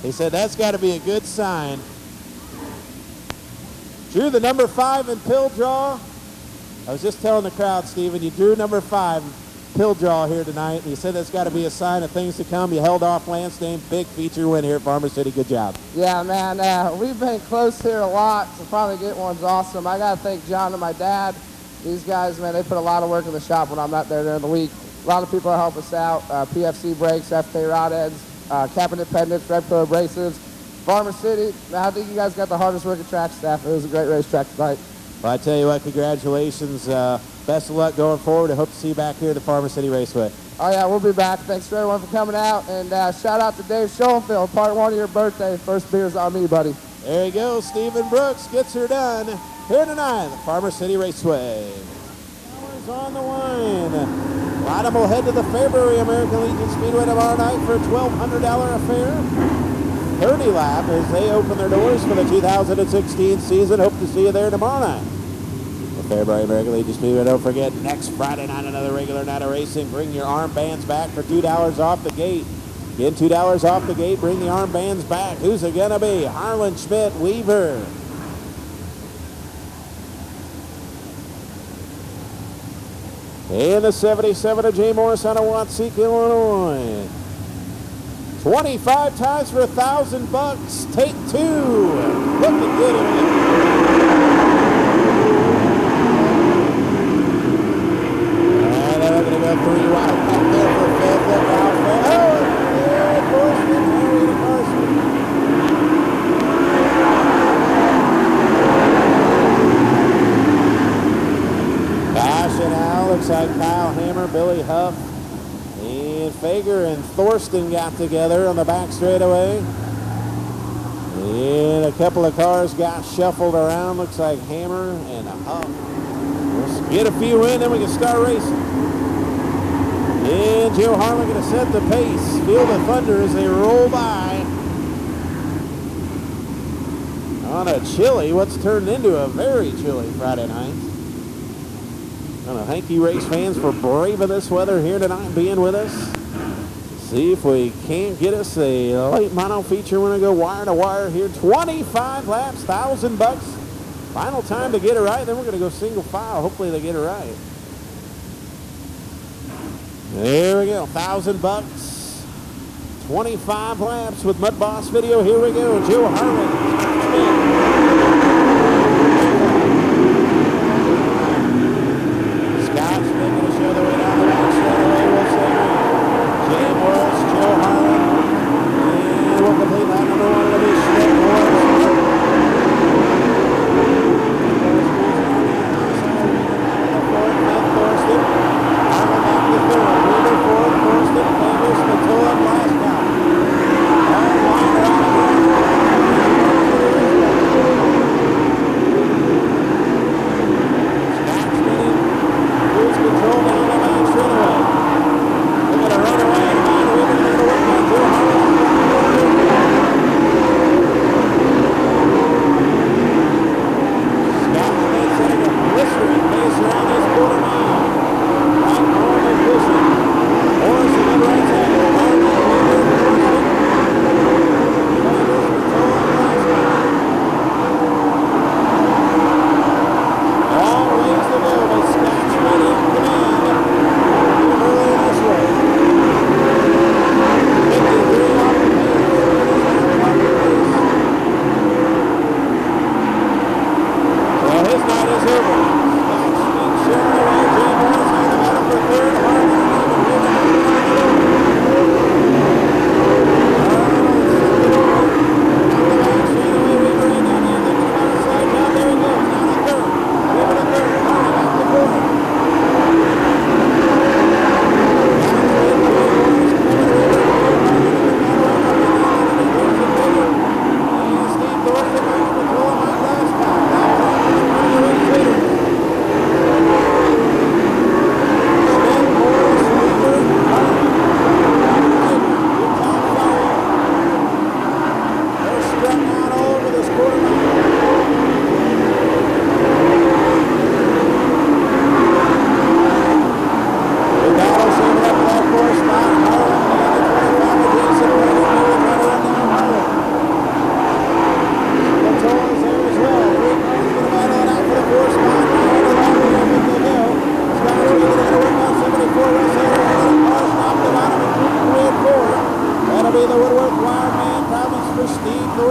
He said, that's got to be a good sign. Drew the number 5 in pill draw. I was just telling the crowd, Steven, you drew number 5 pill draw here tonight. And he said that's got to be a sign of things to come. You held off Lansdane. Big feature win here at Farmer City. Good job. Yeah, man. We've been close here a lot, so finally get one's awesome. I got to thank John and my dad. These guys, man, they put a lot of work in the shop when I'm not there during the week. A lot of people help us out. PFC Brakes, FK Rod Ends. Cap Independence, Repco Abrasives, Farmer City. I think you guys got the hardest working track staff. It was a great racetrack tonight. Well, I tell you what, congratulations. Best of luck going forward. I hope to see you back here at the Farmer City Raceway. Oh, yeah, we'll be back. Thanks for everyone for coming out. And shout out to Dave Schoenfeld, part 1 of your birthday. First beer's on me, buddy. There you go. Steven Brooks gets her done here tonight at the Farmer City Raceway. Hours on the line. Bottom will head to the February American Legion Speedway tomorrow night for a $1,200 affair. 30 lap as they open their doors for the 2016 season. Hope to see you there tomorrow night. The February American Legion Speedway. Don't forget, next Friday night, another regular night of racing. Bring your armbands back for $2 off the gate. Get $2 off the gate. Bring the armbands back. Who's it going to be? Harlan, Schmidt, Weaver. In the 77 of Jay Morris out of Watseka, Illinois. 25 times for $1,000. Take 2. Looking good in it. And they're going to go 3 wide back there for 5th. Look out for Carson. Harry to Carson. Bashing out, looks like Kyle Hammer, Billy Huff, and Fager and Thorsten got together on the back straightaway. And a couple of cars got shuffled around. Looks like Hammer and Huff. Let's get a few in, then we can start racing. And Joe Harlan going to set the pace. Feel the thunder as they roll by. On a chilly, what's turned into a very chilly Friday night. Thank you, race fans, for braving this weather here tonight and being with us. See if we can't get us a late mono feature. We're going to go wire to wire here. 25 laps, $1,000. Final time to get it right. Then we're going to go single file. Hopefully they get it right. There we go, $1,000. 25 laps with Mud Boss Video. Here we go, Joe Harlan.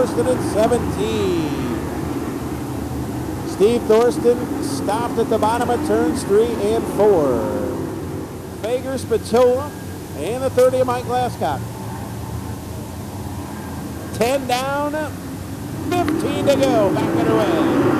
Thorsten at 17. Steve Thorsten stopped at the bottom of turns 3 and 4. Fager, Spatola, and the 30 of Mike Glasscock. 10 down, 15 to go, back underway.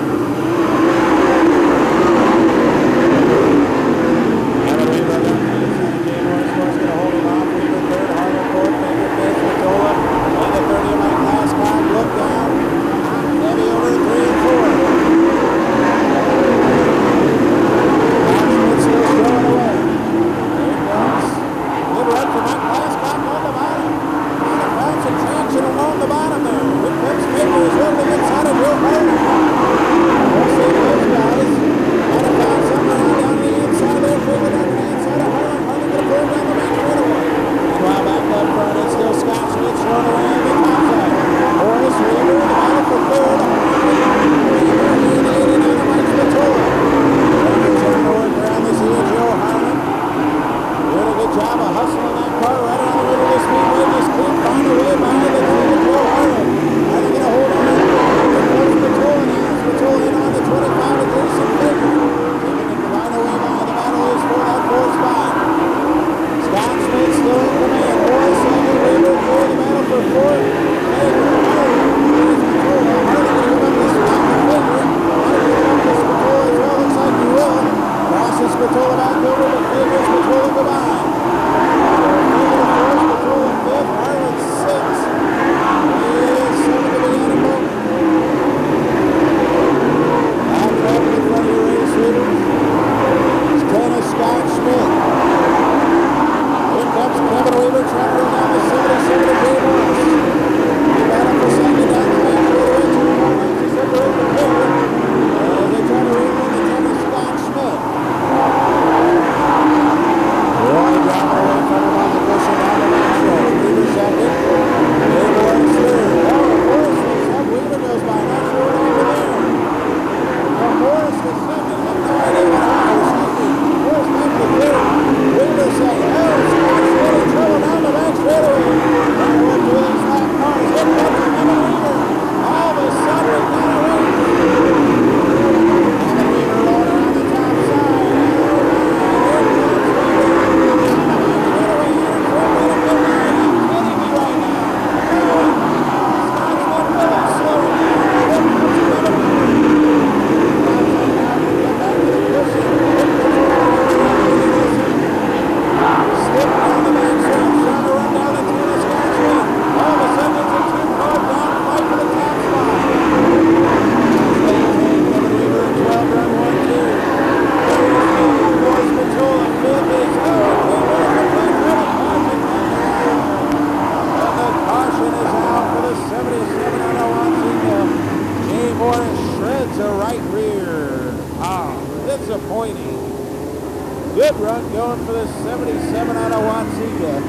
Good run going for the 77 out of Watsika.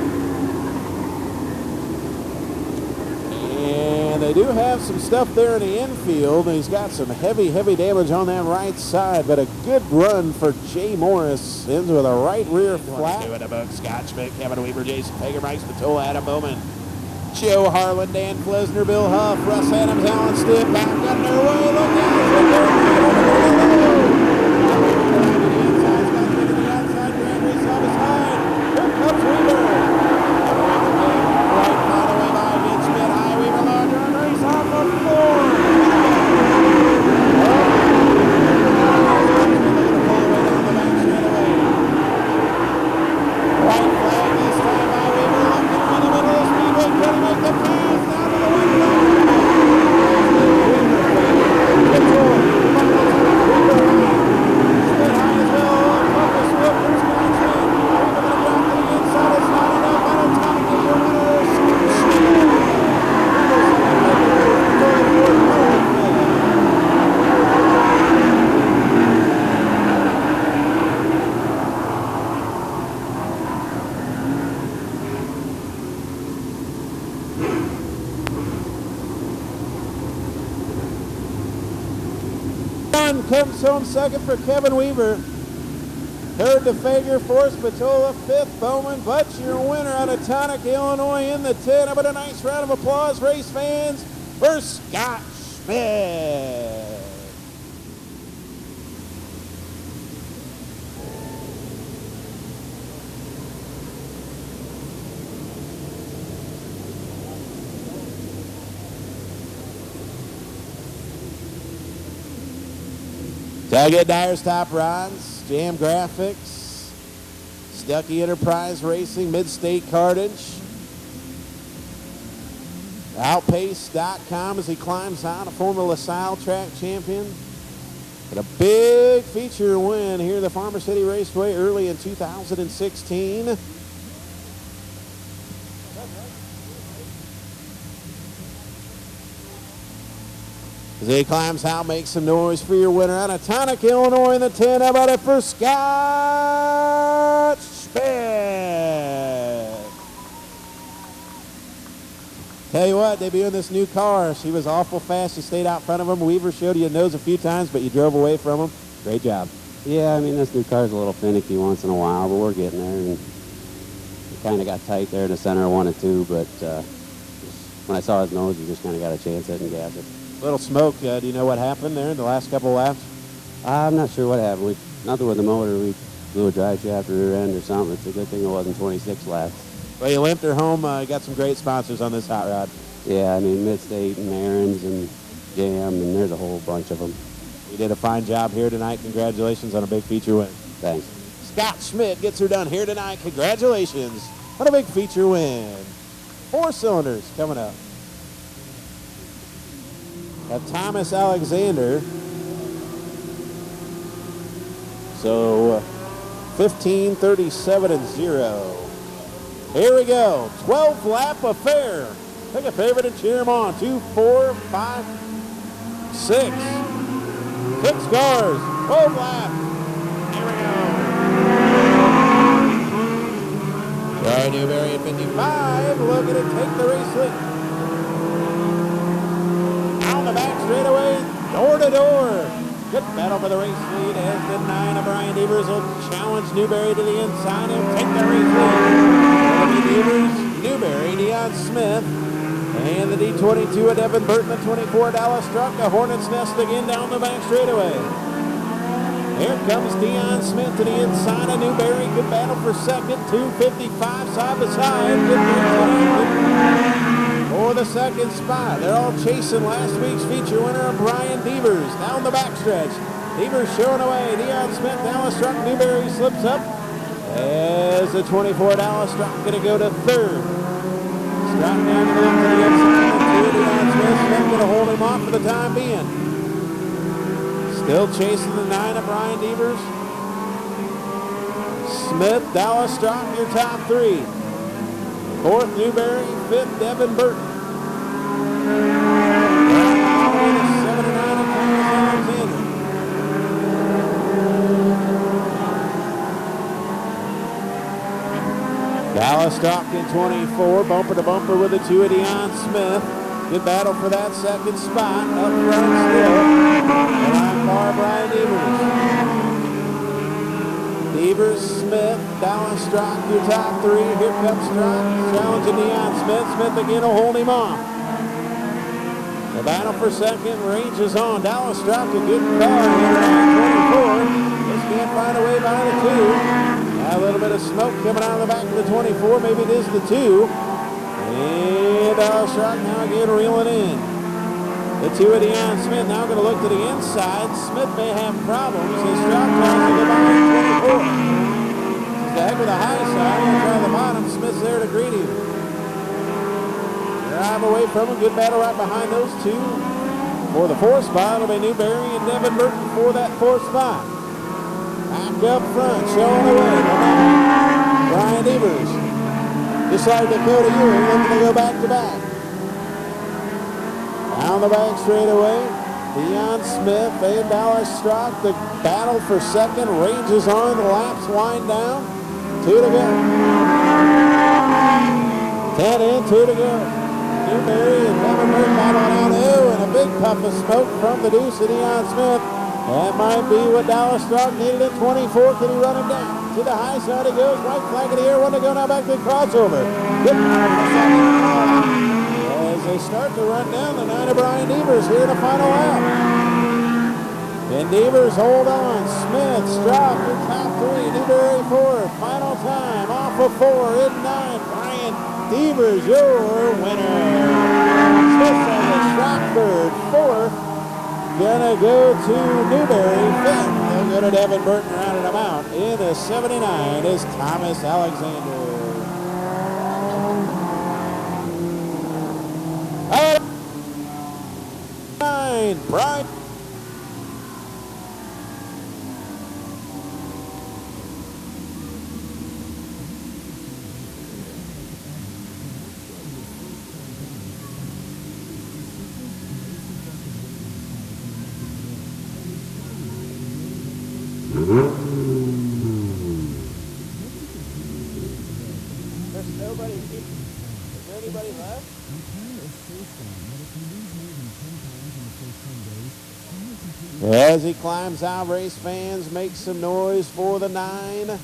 And they do have some stuff there in the infield. He's got some heavy damage on that right side, but a good run for Jay Morris. Ends with a right rear flat. Do it about Scott Schmidt, Kevin Weaver, Jason Fager, Mike Spatola, Adam Bowman, Joe Harlan, Dan Klesner, Bill Huff, Russ Adams, Alan Stitt, back underway. Look out! Comes home second for Kevin Weaver. Third to Fager, fourth Spatola, fifth Bowman. But your winner out of Tonic, Illinois in the 10. How about a nice round of applause, race fans? for Scott Schmidt. Tailgate Dyer's Top Rods, Jam Graphics, Stuckey Enterprise Racing, Mid-State Cartage, Outpace.com as he climbs out, a former LaSalle track champion. And a big feature win here at the Farmer City Raceway early in 2016. As he climbs out, makes some noise for your winner out of Tonic, Illinois in the 10. How about it for Scott Schmidt? Tell you what, debuting this new car, she was awful fast. She stayed out front of him. Weaver showed you your nose a few times, but you drove away from him. Great job. Yeah, I mean, this new car's a little finicky once in a while, but we're getting there. And it kind of got tight there in the center of 1 and 2, but when I saw his nose, you just kind of got to chance it and gas it. Little smoke. Do you know what happened there in the last couple of laps? I'm not sure what happened. Nothing with the motor. We blew a drive shaft or rear end or something. It's a good thing it wasn't 26 laps. Well, you limped her home. You got some great sponsors on this hot rod. Yeah, I mean, Mid-State and Aaron's and Jam, and there's a whole bunch of them. You did a fine job here tonight. Congratulations on a big feature win. Thanks. Scott Schmidt gets her done here tonight. Congratulations on a big feature win. 4 cylinders coming up. Of Thomas Alexander. So 15:37.0. Here we go. 12 lap affair. Pick a favorite and cheer them on. 2, 4, 5, 6. 6 cars. 12 laps. Here we go. Troy Newberry at 55. Look at it take the race lead. The back straightaway, door to door. Good battle for the race lead as the 9 of Brian Devers will challenge Newberry to the inside and take the race lead. Devers, Newberry, Deion Smith, and the D22 of Devin Burton, the 24 Dallas Struck, a Hornet's Nest again down the back straightaway. Here comes Deion Smith to the inside of Newberry. Good battle for second, 2:55 side by side. For the second spot. They're all chasing last week's feature winner, Brian Devers, down the backstretch. Devers showing away. Deion Smith, Dallas Struck, Newberry slips up as the 24 Dallas Struck going to go to third. Struck down to the left to the inside. Deion Smith, Smith going to hold him off for the time being. Still chasing the 9 of Brian Devers. Smith, Dallas Struck, your top 3. 4th, Newberry. 5th, Devin Burton. 7 and 9 of Thomas Alexander. Dallas Struck in 24, bumper to bumper with the 2 of Deion Smith. Good battle for that second spot. Up front still. And on far, Brian Devers. Devers, Smith, Dallas Struck, your top 3. Here comes Struck, challenging Deion Smith. Smith again will hold him off. The battle for second ranges on. Dallas Struck, a good car here at 24. Just can't find a way by the 2. A little bit of smoke coming out of the back of the 24. Maybe it is the 2. And Dallas Struck now again reeling in. The 2 of Deion Smith now going to look to the inside. Smith may have problems as Struck tries to get by 24. Back with the high side, going to try the bottom. Smith's there to greet him. Drive away from him. Good battle right behind those 2. For the 4th spot, it'll be Newberry and Devin Burton for that 4th spot. Back up front, showing away. Brian Devers. Just like Dakota Ewing, looking to go back to back. Down the back straightaway, Deion Smith and Dallas Struck. The battle for second rages on. The laps wind down. 2 to go. 10 in, 2 to go. Newberry and Devin Burton battling out. Oh, and a big puff of smoke from the deuce of Deion Smith. That might be what Dallas Struck needed at 24. Can he run him down? To the high side he goes. White flag in the air. One to go now back to the crossover. Good. As they start to run down the 9 of Brian Devers here in the final lap. And Devers hold on. Smith, Strock in top 3. Newberry 4th. Final time off of 4 in 9. Brian Devers, your winner. Smith on the Strock 3rd. 4th. Gonna go to Newberry. 5th. They'll go to Devin Burton rounding them out. In the 79 is Thomas Alexander. Brian. There's nobody. Is there anybody left? As he climbs out, race fans make some noise for the 9.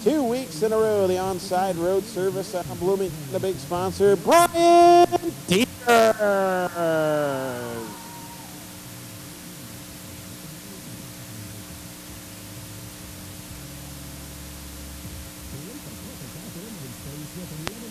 2 weeks in a row, the on-side road service out of Bloomington, the big sponsor, Brian Devers. With